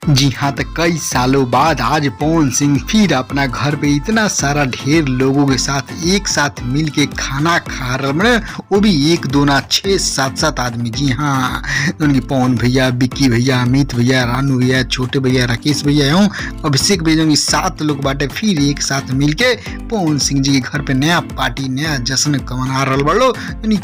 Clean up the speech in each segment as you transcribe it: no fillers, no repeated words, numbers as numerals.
जी हाँ, तो कई सालों बाद आज पवन सिंह फिर अपना घर पे इतना सारा ढेर लोगों के साथ एक साथ मिल के खाना खा रहे बड़े, वो भी एक दो ना 6-7 आदमी। जी हाँ, उनकी पवन भैया, विक्की भैया, अमित भैया, रानू भैया, छोटे भैया, राकेश भैया एवं अभिषेक भैया, 7 लोग बाटे फिर एक साथ मिल के पवन सिंह जी के घर पे नया पार्टी नया जश्न मना रहा बड़ो।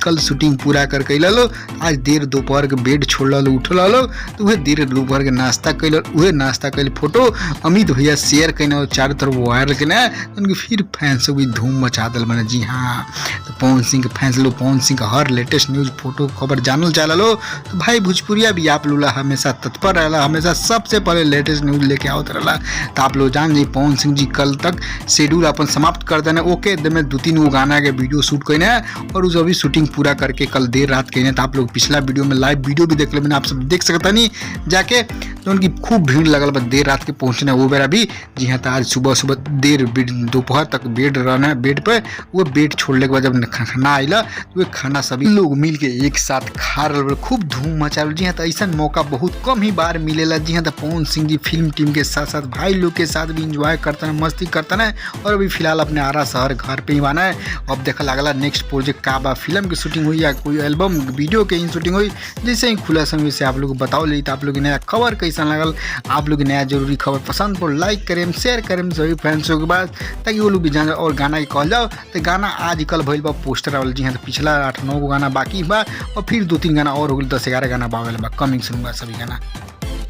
कल शूटिंग पूरा कर कैल लो, आज देर दोपहर के बेड छोड़ लो उठल लो, तो वह देर दोपहर के नाश्ता कैल, वह नाश्ता कैल फोटो अमित भैया शेयर कैना चारों तरफ वायरल कैना, उनके फिर फैंस भी धूम मचा दल बने। जी हाँ, तो पवन सिंह के फैंस लोग पवन सिंह का हर लेटेस्ट न्यूज फोटो खबर जानल चाह लो, तो भाई भोजपुरिया भी आप लोग हमेशा तत्पर रहला, हमेशा सबसे पहले लेटेस्ट न्यूज लेके आवत रहला। तो आप लोग जान जी पवन सिंह जी कल तक शेड्यूल अपन समाप्त कर देना, ओके में 2-3 गो गाना के वीडियो शूट कैना और उस अभी शूटिंग पूरा करके कल देर रात कहने। तो आप लोग पिछला वीडियो में लाइव वीडियो भी देख ले, आप सब देख सकता नहीं जाके, तो उनकी खूब भीड़ लगल बस देर रात के पहुंचना वो बेरा भी। जी हाँ, तो आज सुबह सुबह देर दोपहर तक बेड रहना बेड पे, वो बेड छोड़ने के बाद जब खाना आइला तो वे खाना सभी लोग मिल के एक साथ खा रहे, खूब धूम मचा रहे। जी हाँ, तो ऐसा मौका बहुत कम ही बार मिलेला। जी हाँ, तो पवन सिंह जी फिल्म टीम के साथ साथ भाई लोग के साथ भी इंजॉय करता है, मस्ती करता है, और अभी फिलहाल अपने आरा शहर घर पे ही बना है। अब देखा लगला नेक्स्ट प्रोजेक्ट का बा, फिल्म की शूटिंग हुई या कोई एल्बम वीडियो के शूटिंग हुई, जैसे ही खुला समय से आप लोग बताओ ली। तो आप लोग नया खबर कैसा लगल, आप लोग नया जरूरी खबर पसंद को लाइक करें शेयर करें सभी फ्रेंड्सों के बाद, ताकि वो लोग भी जान। और गाना की कहल जाओ तो गाना आज कल भइल बा पोस्टर आवल। जी हाँ, तो पिछला 8-9 गो गाना बाकी बा और फिर 2-3 गाना और हो गए, 10-11 गाना बावल बा, कमिंग सुनूंगा सभी गाना।